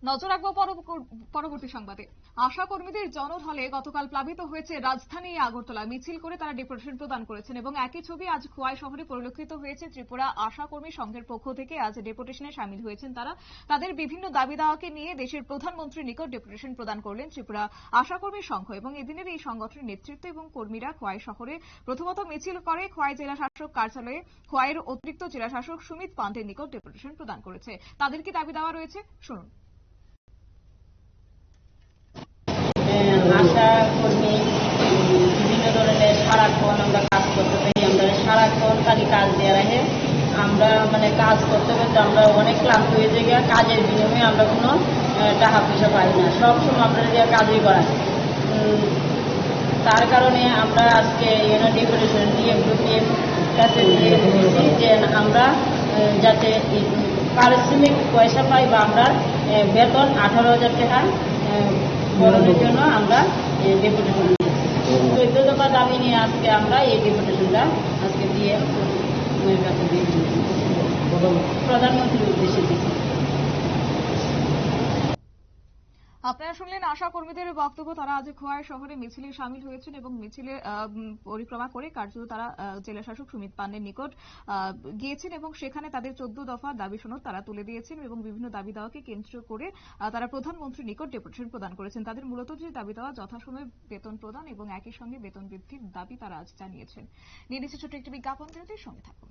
নজর রাখবো পরবর্তী সংবাদে। আশা কর্মীদের জনঢলে গতকাল প্লাবিত হয়েছে রাজধানী আগরতলা। মিছিল করে তারা ডেপুটেশন প্রদান করেছেন এবং একই ছবি আজ খোয়াই শহরে পরিলক্ষিত হয়েছে। ত্রিপুরা আশা কর্মী সংঘের পক্ষ থেকে আজ ডেপুটেশনে সামিল হয়েছেন তারা। তাদের বিভিন্ন দাবি দাওয়াকে নিয়ে দেশের প্রধানমন্ত্রীর নিকট ডেপুটেশন প্রদান করলেন ত্রিপুরা আশা কর্মী সংঘ। এবং এদিনের এই সংগঠনের নেতৃত্ব এবং কর্মীরা খোয়াই শহরে প্রথমত মিছিল করে খোয়াই জেলা শাসক কার্যালয়ে খোয়াইয়ের অতিরিক্ত জেলা শাসক সুমিত পান্ডের নিকট ডেপুটেশন প্রদান করেছে। তাদের কি দাবি দেওয়া রয়েছে শুনুন। আশা কর্মী বিভিন্ন ধরনের সারাক্ষণ আমরা কাজ করতে পারি। আমরা সারাক্ষণ খালি কাজ দেওয়া রাখে আমরা কাজ করতে করতে আমরা অনেক ক্লান্ত হয়ে যাই। কাজের বিনিময়ে আমরা কোনো টাকা পয়সা পাই না, সবসময় আমরা যে কাজই করা। তার কারণে আমরা আজকে ডেপুটেশন দিয়ে গ্রুপের কাছে দিয়ে দিয়েছি যে আমরা যাতে পারিশ্রমিক পয়সা পাই বা আমরা বেতন 18,000 টাকা বরণের জন্য আমরা ডেপুটেশন দিয়েছি। 14 দফা দাবি নিয়ে আজকে আমরা এই ডেপুটেশনটা আজকে দিয়ে কাছে দিয়েছি, প্রধানমন্ত্রীর উদ্দেশ্যে দিয়েছি। আপনারা শুনলেন আশা কর্মীদের বক্তব্য। তারা আজ খোয়াই শহরে মিছিলে সামিল হয়েছেন এবং মিছিলে পরিক্রমা করে কার্যত তারা জেলা শাসক সুমিত পান্ডের নিকট গিয়েছেন এবং সেখানে তাদের 14 দফা দাবি সনদ তারা তুলে দিয়েছেন এবং বিভিন্ন দাবি দাওয়াকে কেন্দ্র করে তারা প্রধানমন্ত্রীর নিকট ডেপুটেশন প্রদান করেছেন। তাদের মূলত যে দাবি দেওয়া যথাসময়ে বেতন প্রদান এবং একই সঙ্গে বেতন বৃদ্ধির দাবি তারা আজ জানিয়েছেন। নিয়ে নিচ্ছে ছোট্ট একটি বিজ্ঞাপন, সঙ্গে থাকুন।